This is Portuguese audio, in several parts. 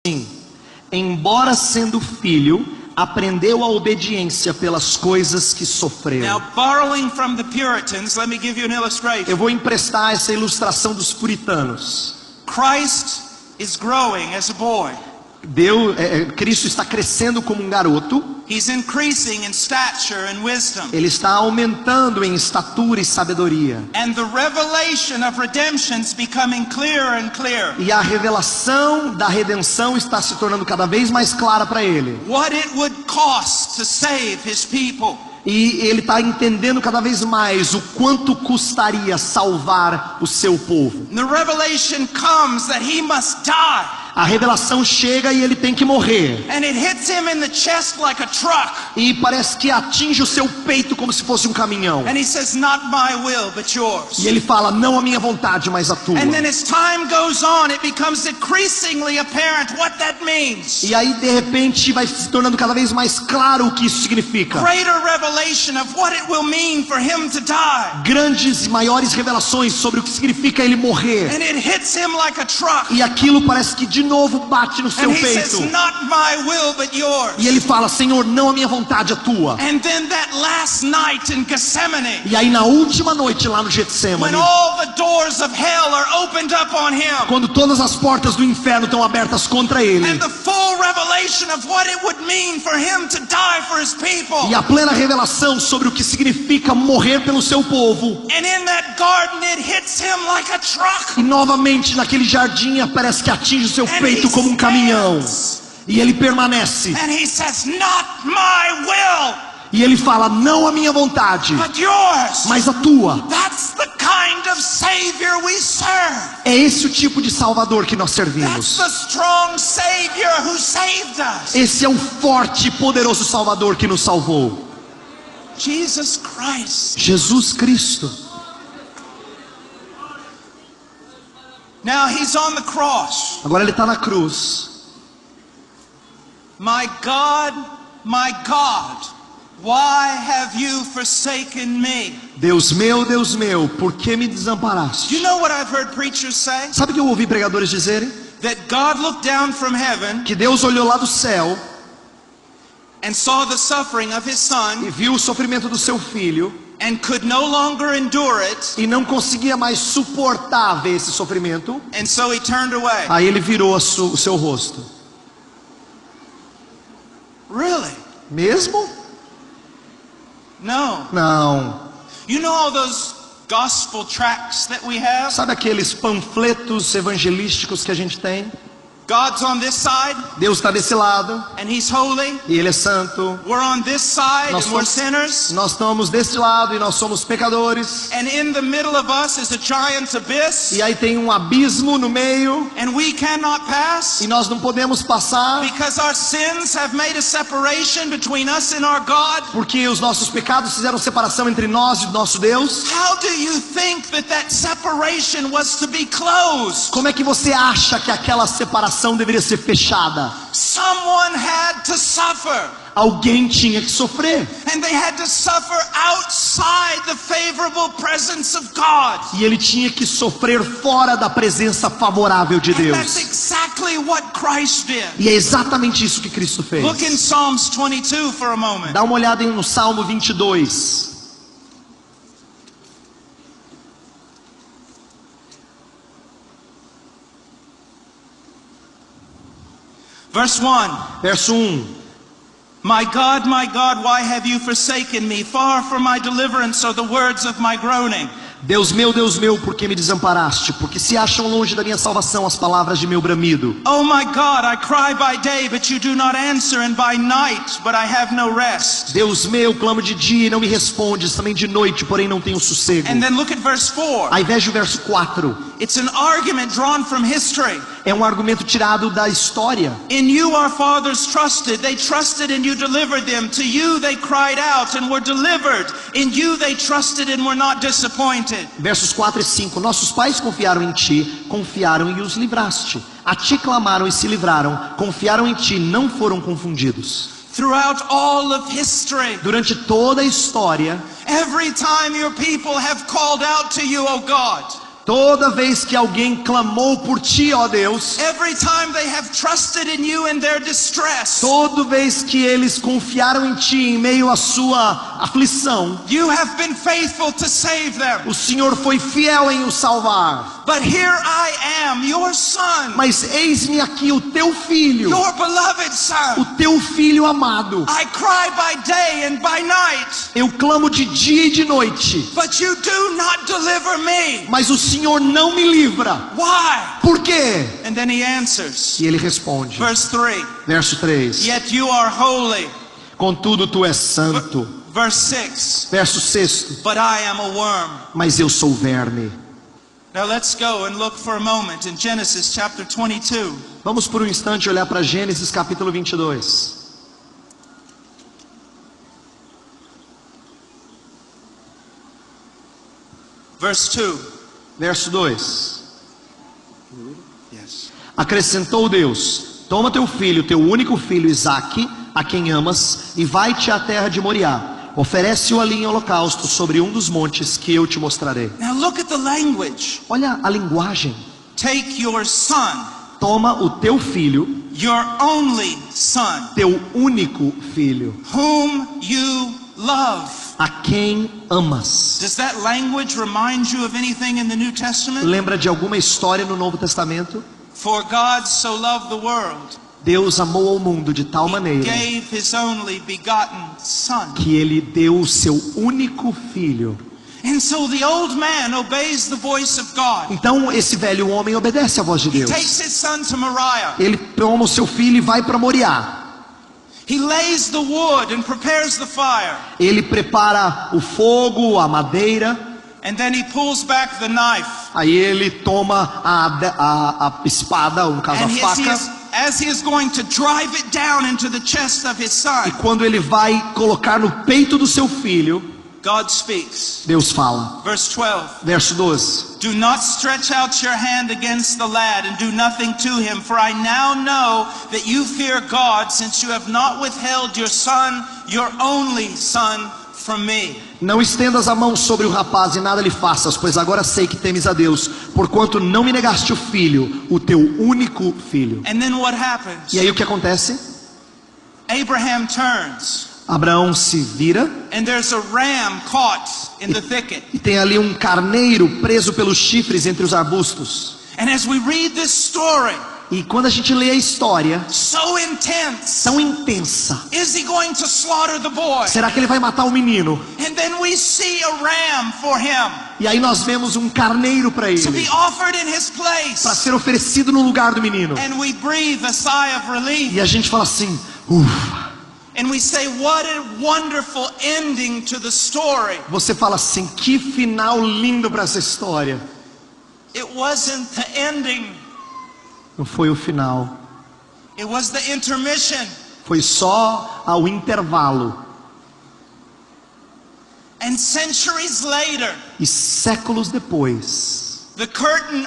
Sim, embora sendo filho, aprendeu a obediência pelas coisas que sofreu. Now, borrowing from the Puritans, let me give you an illustration. Eu vou emprestar essa ilustração dos puritanos. Christ is growing as a boy. Cristo está crescendo como um garoto. He's increasing in stature and wisdom. Ele está aumentando em estatura e sabedoria. And the revelation of redemption is becoming clearer and clearer. E a revelação da redenção está se tornando cada vez mais clara para ele. What it would cost to save his people. E ele está entendendo cada vez mais o quanto custaria salvar o seu povo. The revelation comes that he must die. A revelação chega e ele tem que morrer. And it hits him in the chest like a truck. E parece que atinge o seu peito como se fosse um caminhão. And he says, not my will, but yours. E ele fala, não a minha vontade, mas a tua. And then as time goes on, it becomes increasingly apparent what that means. E aí de repente vai se tornando cada vez mais claro o que isso significa. Greater revelation of what it will mean for him to die. Grandes e maiores revelações sobre o que significa ele morrer. And it hits him like a truck. E aquilo parece que de novo bate no seu And he peito. says, not my will, but yours. E ele fala, Senhor, não a minha vontade, a tua. And then that last night in Gethsemane, E aí na última noite lá no when Getsemane, all the doors of hell are opened up on him, quando todas as portas do inferno estão abertas contra ele, and the full revelation of what it would mean for him to die for his people, e a plena revelação sobre o que significa morrer pelo seu povo, and in that garden it hits him like a truck, e novamente naquele jardim parece que atinge o seu peito como um caminhão, e ele permanece, and he says, not my will, e ele fala, não a minha vontade, but yours. mas a tua. That's the kind of Savior we serve. É esse o tipo de Salvador que nós That's servimos. the strong Savior who saved us. Esse é o forte e poderoso Salvador que nos salvou. Jesus Christ. Jesus Cristo. Now he's on the cross. Agora ele está na cruz. My God, why have you forsaken me? Deus meu, por que me desamparaste? Do you know what I've heard preachers say? Sabe o que eu ouvi pregadores dizerem? That God looked down from heaven Que Deus olhou lá do céu and saw the suffering of his e son viu o sofrimento do seu filho and could no longer endure it, e não conseguia mais suportar ver esse sofrimento. and so he turned away. Aí ele virou o seu rosto. Really? Mesmo? No. Não. You know all those gospel tracts that we have? Sabe aqueles panfletos evangelísticos que a gente tem? God's on this side Deus está desse lado and he's holy. e Ele é santo. We're on this side Nós and we're somos, sinners. nós estamos desse lado e nós somos pecadores. And in the middle of us is a giant abyss. E aí tem um abismo no meio And we cannot pass e nós não podemos passar because our sins have made a separation between us and our God. porque os nossos pecados fizeram separação entre nós e o nosso Deus. How do you think that separation was to be closed? Como é que você acha que aquela separação deveria ser fechada? Someone had to suffer. Alguém tinha que sofrer. And they had to suffer outside the favorable presence of God. E ele tinha que sofrer fora da presença favorável de And that's Deus. exactly what Christ did. E é exatamente isso que Cristo fez. Look in Psalms 22 for a moment. Dá uma olhada no Salmo 22. Verse 1. Verso 1. My God, why have you forsaken me? Far from my deliverance are the words of my groaning. Deus meu, por que me desamparaste? Porque se acham longe da minha salvação as palavras de meu bramido. Oh my God, I cry by day, but you do not answer, and by night, but I have no rest. Deus meu, clamo de dia e não me respondes, também de noite, porém não tenho sossego. And then look at verse 4. Aí veja o verso 4. It's an argument drawn from history. É um argumento tirado da história. In you our fathers trusted. They trusted and you delivered them. To you they cried out and were delivered. In you they trusted and were not disappointed. Versos 4 e 5. Nossos pais confiaram em ti, confiaram e os livraste. A ti clamaram e se livraram, confiaram em ti, não foram confundidos. Throughout all of history, Durante toda a história, every time your people have called out to you, O God, Toda vez que alguém clamou por ti, ó Deus, every time they have trusted in you in their distress, toda vez que eles confiaram em ti em meio à sua aflição, you have been faithful to save them. o Senhor foi fiel em os salvar. But here I am, your son, Mas eis-me aqui o teu filho, your beloved son. o teu filho amado. I cry by day and by night, Eu clamo de dia e de noite, but you do not deliver me. mas o Senhor não me livra. Why? Por quê? And then he answers. E ele responde, Verse 3. verso 3: Yet you are holy. Contudo tu és santo. Verse 6. Verso 6: But I am a worm. Mas eu sou verme. Now let's go and look for a moment in Genesis chapter 22. Vamos por um instante olhar para Gênesis capítulo 22. Verse 2. Verso 2: Yes. Acrescentou Deus: Toma teu filho, teu único filho Isaque, a quem amas, e vai-te à terra de Moriá. Oferece-o ali em holocausto sobre um dos montes que eu te mostrarei. Now look at the language. Olha a linguagem. Take your son, Toma o teu filho, your only son, teu único filho, whom you love. a quem amas. Does that language remind you of anything in the New Testament? Lembra de alguma história no Novo Testamento? For God so loved the world, Deus amou ao mundo de tal He maneira gave His only begotten Son. que Ele deu o seu único filho. And so the old man obeys the voice of God. Então esse velho homem obedece à voz de He Deus. takes his son to Moriah. Ele toma o seu filho e vai para Moriá. He lays the wood and prepares the fire. Ele prepara o fogo, a madeira. And then he pulls back the knife. Aí ele toma a espada, no caso a And faca. as he is going to drive it down into the chest of his E son, quando ele vai colocar no peito do seu filho, God speaks. Deus fala. Verse 12. Verso 12: Do not stretch out your hand against the lad and do nothing to him, for I now know that you fear God, since you have not withheld your son, your only son, from me. Não estendas a mão sobre o rapaz e nada lhe faças, pois agora sei que temes a Deus, porquanto não me negaste o filho, o teu único filho. And then what happens? E aí o que acontece? Abraham turns, Abraão se vira and there's a ram caught in the thicket. e tem ali um carneiro preso pelos chifres entre os arbustos. And as we read this story, E quando a gente lê a história, so intense, tão intensa, is he going to slaughter the boy? será que ele vai matar o menino? And then we see a ram for him E aí nós vemos um carneiro para to be ele, offered in his para place. ser oferecido no lugar do menino. And we breathe a sigh of relief. E a gente fala assim, ufa. And we say, what a wonderful ending to the story. Você fala assim, que final lindo para essa história. It wasn't the ending, Não foi o final, it was the intermission. foi só ao intervalo. And centuries later, E séculos depois, the curtain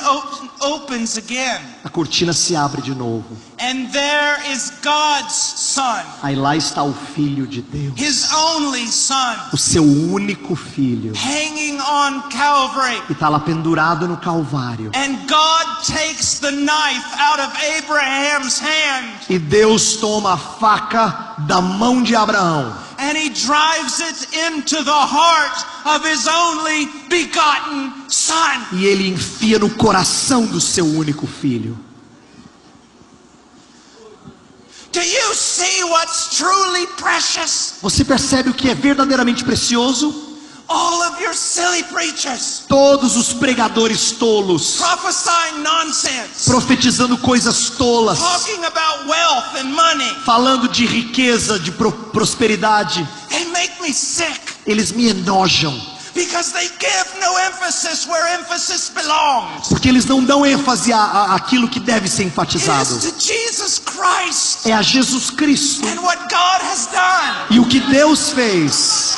opens again. a cortina se abre de novo. And there is God's son, Aí lá está o Filho de Deus, his only son, o seu único filho, hanging on Calvary. que está lá pendurado no Calvário. And God takes the knife out of Abraham's hand E Deus toma a faca da mão de Abraão and he drives it into the heart of his only begotten son. e ele enfia no coração do seu único filho. Do you see what's truly precious? Você percebe o que é verdadeiramente precioso? All of your silly preachers Todos os pregadores tolos, prophesying nonsense, profetizando coisas tolas, talking about wealth and money. falando de riqueza, de prosperidade, They make me sick eles me enojam, because they give no emphasis where emphasis belongs. porque eles não dão ênfase àquilo que deve ser It enfatizado. is to Jesus Christ É a Jesus Cristo and what God has done. e o que Deus fez.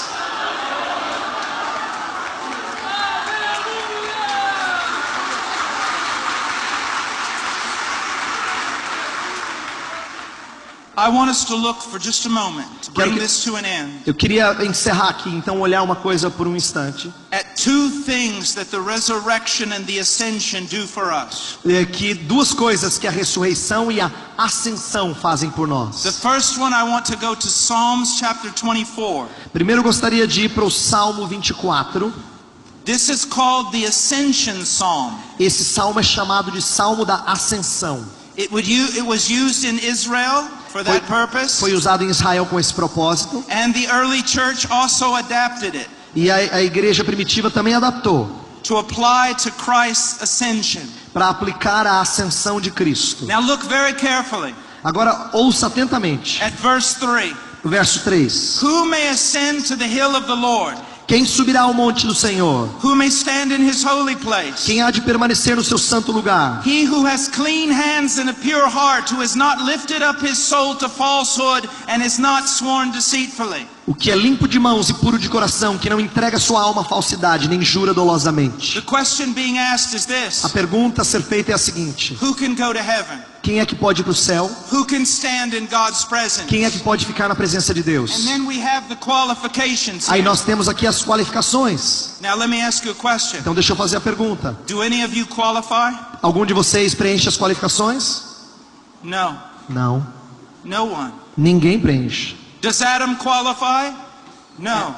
I want us to look for just a moment to Quero bring que- this to an end Eu queria encerrar aqui, então olhar uma coisa por um instante. at two things that the resurrection and the ascension do for us. Que duas coisas que a ressurreição e a ascensão fazem por The nós. first one, I want to go to Psalms chapter 24. Primeiro eu gostaria de ir para o Salmo 24. This is called the Ascension Psalm. Esse salmo é chamado de Salmo da Ascensão. It was used in Israel for that purpose, Foi usado em Israel com esse propósito. and the early church also adapted it E a igreja primitiva também adaptou to apply to Christ's ascension. para aplicar a ascensão de Cristo. Now look very carefully Agora ouça atentamente at verse 3. o verso 3. Who may ascend to the hill of the Lord? Quem subirá ao monte do Senhor? Who may stand in his holy place? Quem há de permanecer no seu santo lugar? He who has clean hands and a pure heart, who has not lifted up his soul to falsehood and has not sworn deceitfully. O que é limpo de mãos e puro de coração, que não entrega sua alma à falsidade, nem jura dolosamente. The question being asked is this: A pergunta a ser feita é a seguinte: who can go to heaven? quem é que pode ir para o céu? Who can stand in God's presence? Quem é que pode ficar na presença de And Deus? then we have the qualifications Aí here. nós temos aqui as qualificações. Now let me ask you a question. Então deixa eu fazer a pergunta. Do any of you qualify? Algum de vocês preenche as qualificações? No. Não. No one. Ninguém preenche. Does Adam qualify? No.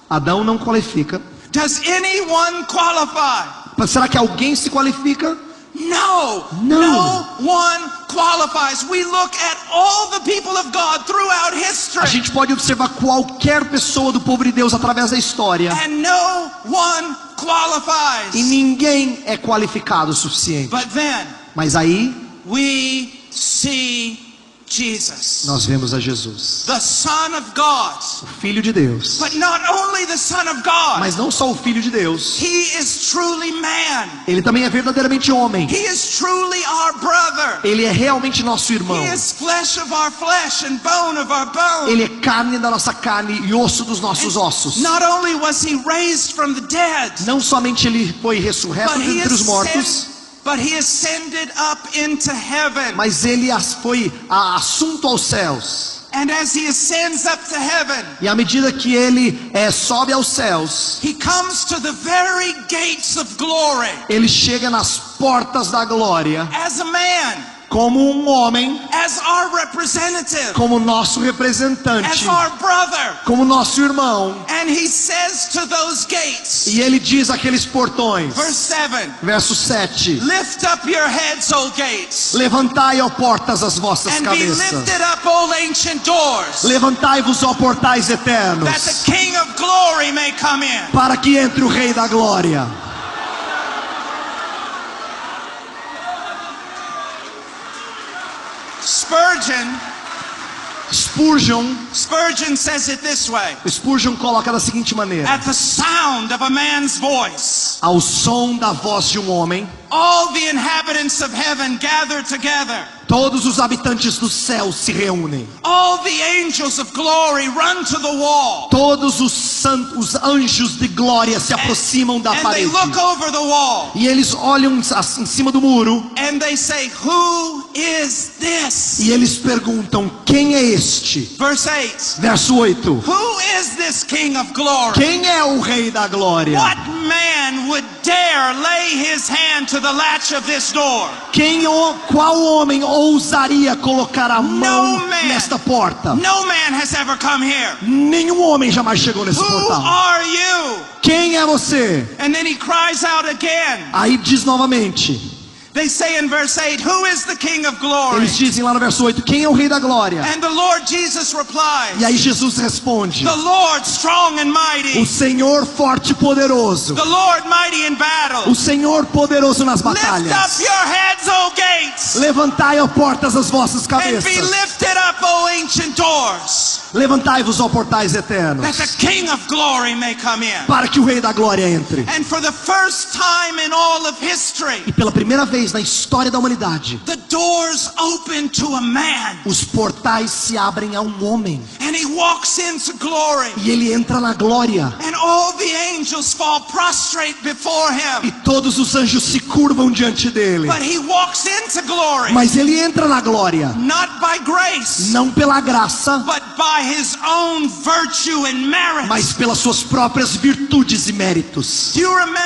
Adão não qualifica. Does anyone qualify? Mas será que alguém se qualifica? No. No. No one qualifies. We look at all the people of God throughout A history, gente pode observar qualquer pessoa do povo de Deus através da história. and no one E qualifies. ninguém é qualificado o suficiente. But then Mas aí we see Jesus, nós vemos a Jesus, the Son of God. o Filho de Deus. But not only the Son of God, Mas não só o Filho de Deus, He is truly man. ele também é verdadeiramente homem. He is truly our brother. Ele é realmente nosso irmão. He is flesh of our flesh and bone of our bone. Ele é carne da nossa carne e osso dos nossos ossos. Not only was He raised from the dead, Não somente ele foi ressurreto but dentre os mortos, He ascended up into heaven. mas ele foi assunto aos céus. And as He ascends up to heaven, E à medida que ele sobe aos céus, He comes to the very gates of glory ele chega nas portas da glória as a man, como um homem, as our representative, como nosso representante, as our brother. como nosso irmão. And He says to those gates, E ele diz àqueles portões, verse 7, verso 7: lift up your heads, O gates, levantai, ó portas, as vossas and be cabeças. lifted up, O ancient doors, Levantai-vos, ó portais that eternos, the King of glory may come in. para que entre o Rei da Glória. Spurgeon says it this way: Spurgeon coloca da seguinte maneira: at the sound of a man's voice, ao som da voz de um homem, all the inhabitants of heaven gather together. todos os habitantes do céu se reúnem. All the angels of glory run to the wall. Todos os anjos de glória se aproximam da And they parede. look over the wall. E eles olham em cima do muro. And they say, who is this? E eles perguntam: quem é este? Verse 8. Verso 8: Who is this King of glory? quem é o Rei da Glória? What man would dare lay his hand to the latch of this door? Qual homem ousaria colocar a mão No man. nesta porta? No man has ever come here. Nenhum homem jamais chegou nesse Who portal. are you? Quem é você? And then he cries out again. Aí diz novamente. They say in verse 8, who is the King of glory? Eles dizem lá no verso 8: quem é o Rei da Glória? And the Lord Jesus replies, E aí Jesus responde: the Lord strong and mighty, o Senhor forte e poderoso, the Lord mighty in battle. o Senhor poderoso nas Lift up batalhas. your heads, O gates, Levantai, ó portas, as vossas and cabeças, be lifted up, O ancient doors. Levantai-vos, ó portais eternos, that the King of glory may come in. para que o Rei da Glória entre. And for the first time in all of E history, pela primeira vez na história da humanidade, the doors open to a man, os portais se abrem a um homem. and he walks into glory, E ele entra na glória. and all the angels fall prostrate before E him. todos os anjos se curvam diante dele. But he walks into glory, Mas ele entra na glória, not by grace, não pela graça, but by his own virtue and merit. mas pelas suas próprias virtudes e méritos. Do you remember